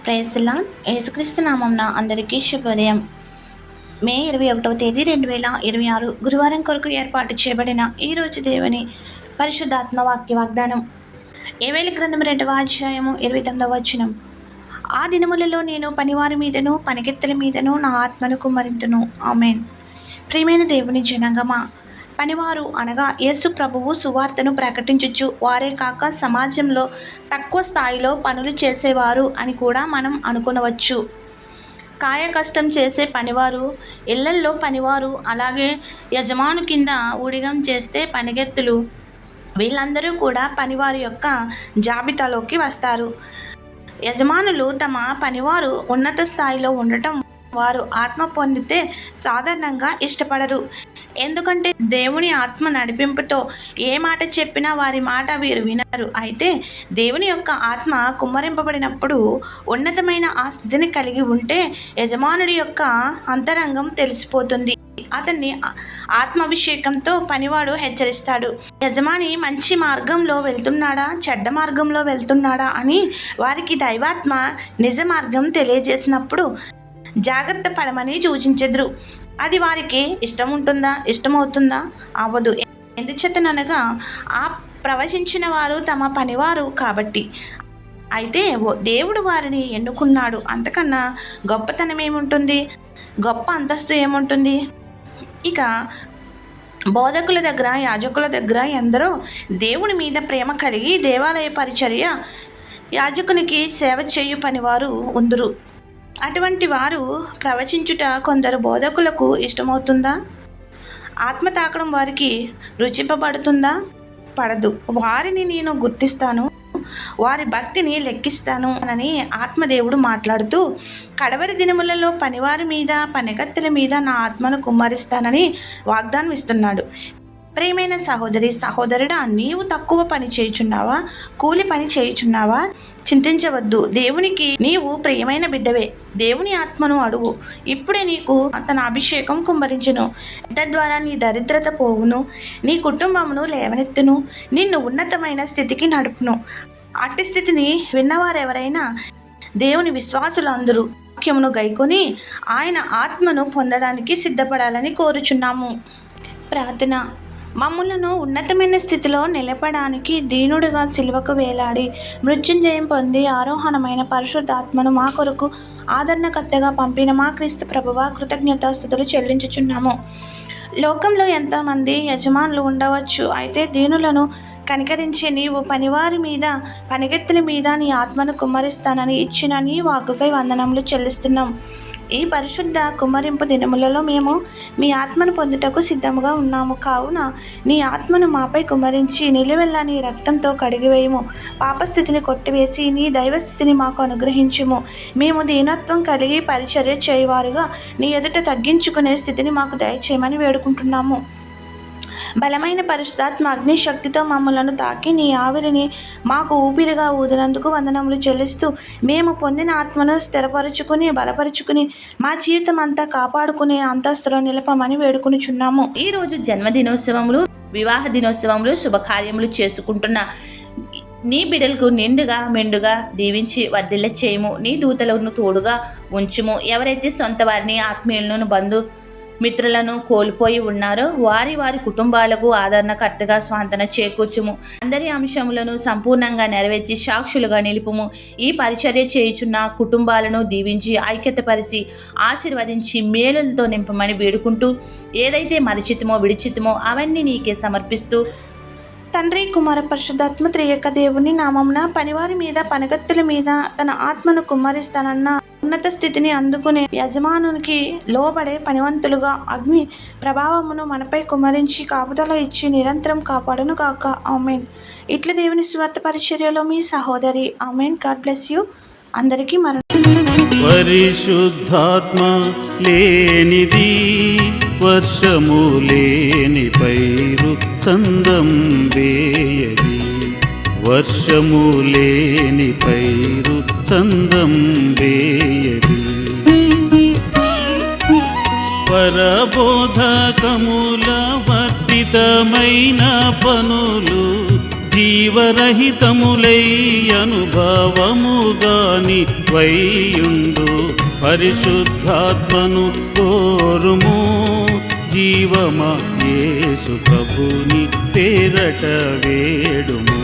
Praise the lord. యేసుక్రీస్తు నామమున అందరికీ శుభోదయం. మే 21వ తేదీ 2026 గురువారం కొరకు ఏర్పాటు చేయబడిన ఈ రోజు దేవుని పరిశుద్ధాత్మ వాక్య వాగ్దానం. ఏవేల గ్రంథం 2వ అధ్యాయము 29వ వచనం. ఆ దినములలో నేను పనివారి మీదను పనికెత్తెల మీదను నా ఆత్మను కుమ్మరింతును. ఆమేన్. ప్రియమైన దేవుని జనాంగమా, పనివారు అనగా యేసు ప్రభువు సువార్తను ప్రకటించుచు వారే కాక సమాజంలో తక్కువ స్థాయిలో పనులు చేసేవారు అని కూడా మనం అనుకొనవచ్చు. కాయ కష్టం చేసే పనివారు, ఇళ్లల్లో పనివారు, అలాగే యజమాను కింద ఊడిగం చేస్తే పనిగెత్తులు, వీళ్ళందరూ కూడా పనివారి యొక్క జాబితాలోకి వస్తారు. యజమానులు తమ పనివారు ఉన్నత స్థాయిలో ఉండటం వారు ఆత్మ పొందితే సాధారణంగా ఇష్టపడరు. ఎందుకంటే దేవుని ఆత్మ నడిపింపుతో ఏ మాట చెప్పినా వారి మాట వీరు వినరు. అయితే దేవుని యొక్క ఆత్మ కుమ్మరింపబడినప్పుడు ఉన్నతమైన ఆ స్థితిని కలిగి ఉంటే యజమానుడి యొక్క అంతరంగం తెలిసిపోతుంది. అతన్ని ఆత్మాభిషేకంతో పనివాడు హెచ్చరిస్తాడు. యజమాని మంచి మార్గంలో వెళ్తున్నాడా, చెడ్డ మార్గంలో వెళ్తున్నాడా అని వారికి దైవాత్మ నిజ మార్గం తెలియజేసినప్పుడు జాగ్రత్త పడమని సూచించెదరు. అది వారికి ఇష్టమవుతుందా? అవ్వదు. ఎందుచేతనగా ఆ ప్రవచించిన వారు తమ పనివారు కాబట్టి. అయితే దేవుడు వారిని ఎన్నుకున్నాడు. అంతకన్నా గొప్పతనం ఏముంటుంది, గొప్ప అంతస్తు ఏముంటుంది? ఇక బోధకుల దగ్గర, యాజకుల దగ్గర ఎందరో దేవుని మీద ప్రేమ కలిగి దేవాలయ పరిచర్య, యాజకునికి సేవ చేయు పనివారు ఉందురు. అటువంటి వారు ప్రవచించుట కొందరు బోధకులకు ఇష్టమవుతుందా? ఆత్మ తాకడం వారికి రుచింపబడుతుందా? పడదు. వారిని నేను గుర్తిస్తాను, వారి భక్తిని లెక్కిస్తాను అని ఆత్మదేవుడు మాట్లాడుతూ కడవరి దినములలో పనివారి మీద పనికత్తెల మీద నా ఆత్మను కుమ్మరిస్తానని వాగ్దానం ఇస్తున్నాడు. ప్రియమైన సహోదరి, సహోదరుడా, నీవు తక్కువ పని చేయుచున్నావా? కూలి పని చేయుచున్నావా? చింతించవద్దు. దేవునికి నీవు ప్రియమైన బిడ్డవే. దేవుని ఆత్మను అడుగు. ఇప్పుడే నీకు తన అభిషేకం కుమ్మరించును. తద్వారా నీ దరిద్రత పోవును, నీ కుటుంబమును లేవనెత్తును, నిన్ను ఉన్నతమైన స్థితికి నడుపును. అట్టి స్థితిని విన్నవారెవరైనా దేవుని విశ్వాసులు అందరూ వాక్యమును గైకొని ఆయన ఆత్మను పొందడానికి సిద్ధపడాలని కోరుచున్నాము. ప్రార్థన. మమ్ములను ఉన్నతమైన స్థితిలో నిలపడానికి దీనుడుగా సిలువకు వేలాడి మృత్యుంజయం పొంది ఆరోహణమైన పరిశుద్ధాత్మను మా కొరకు ఆదరణకర్తగా పంపిన మా క్రీస్తు ప్రభువా, కృతజ్ఞతాస్తుతులు చెల్లించుచున్నాము. లోకంలో ఎంతోమంది యజమానులు ఉండవచ్చు. అయితే దీనులను కనికరించి నీవు పనివారి మీద పనిగెత్తుల మీద నీ ఆత్మను కుమ్మరిస్తానని ఇచ్చిన నీ వాక్కుకై వందనములు చెల్లిస్తున్నాం. ఈ పరిశుద్ధ కుమ్మరింపు దినములలో మేము మీ ఆత్మను పొందుటకు సిద్ధముగా ఉన్నాము. కావున నీ ఆత్మను మాపై కుమ్మరించి నిలువెల్లా నీ రక్తంతో కడిగివేయము. పాపస్థితిని కొట్టివేసి నీ దైవస్థితిని మాకు అనుగ్రహించుము. మేము దీనత్వం కలిగి పరిచర్య చేయవారుగా నీ ఎదుట తగ్గించుకునే స్థితిని మాకు దయచేయమని వేడుకుంటున్నాము. బలమైన పరిశుద్ధాత్మ అగ్నిశక్తితో మమ్మలను తాకి నీ ఆవిరిని మాకు ఊపిరిగా ఊదినందుకు వందనములు చెల్లిస్తూ మేము పొందిన ఆత్మను స్థిరపరుచుకుని బలపరుచుకుని మా జీవితం అంతా కాపాడుకునే అంతస్తులో నిలపమని వేడుకునిచున్నాము. ఈరోజు జన్మదినోత్సవములు, వివాహ దినోత్సవములు, శుభకార్యములు చేసుకుంటున్న నీ బిడ్డలకు నిండుగా మెండుగా దీవించి వర్ధిల్ల చేయము. నీ దూతలను తోడుగా ఉంచుము. ఎవరైతే సొంత వారిని, ఆత్మీయులను, మిత్రులను కోల్పోయి ఉన్నారో వారి కుటుంబాలకు ఆదరణకర్తగా స్వాంతన చేకూర్చుము. అందరి అంశములను సంపూర్ణంగా నెరవేర్చి సాక్షులుగా నిలుపుము. ఈ పరిచర్య చేయుచున్న కుటుంబాలను దీవించి ఐక్యతపరిచి ఆశీర్వదించి మేలులతో నింపమని వేడుకుంటూ ఏదైతే మరిచితమో విడిచితమో అవన్నీ నీకే సమర్పిస్తూ తండ్రి, కుమార, పరిశుద్ధాత్మ త్రియేక దేవుని నామమున పనివారి మీద పనిగత్తుల మీద తన ఆత్మను కుమ్మరిస్తానన్న ఉన్నత స్థితిని అందుకునే యజమానునికి లోబడే పనివంతులుగా అగ్ని ప్రభావమును మనపై కుమ్మరించి కాపుదల ఇచ్చి నిరంతరం కాపాడును కాక. ఆమెన్. ఇట్లా దేవుని స్వార్థ పరిచర్యలో మీ సహోదరి. ఆమెన్. God bless you. అందరికీ పరిశుద్ధాత్మ లేనిది వర్షము లేని పైరు చందం వేయది. వర్షము లేని పైరు చందం వేయది. పరబోధకముల వర్తితమైన పనులు జీవరహితములై అనుభవముగాని వైయుండు పరిశుద్ధాత్మను కోరుము. జీవమా యేసు ప్రభుని పేరట వేడుము.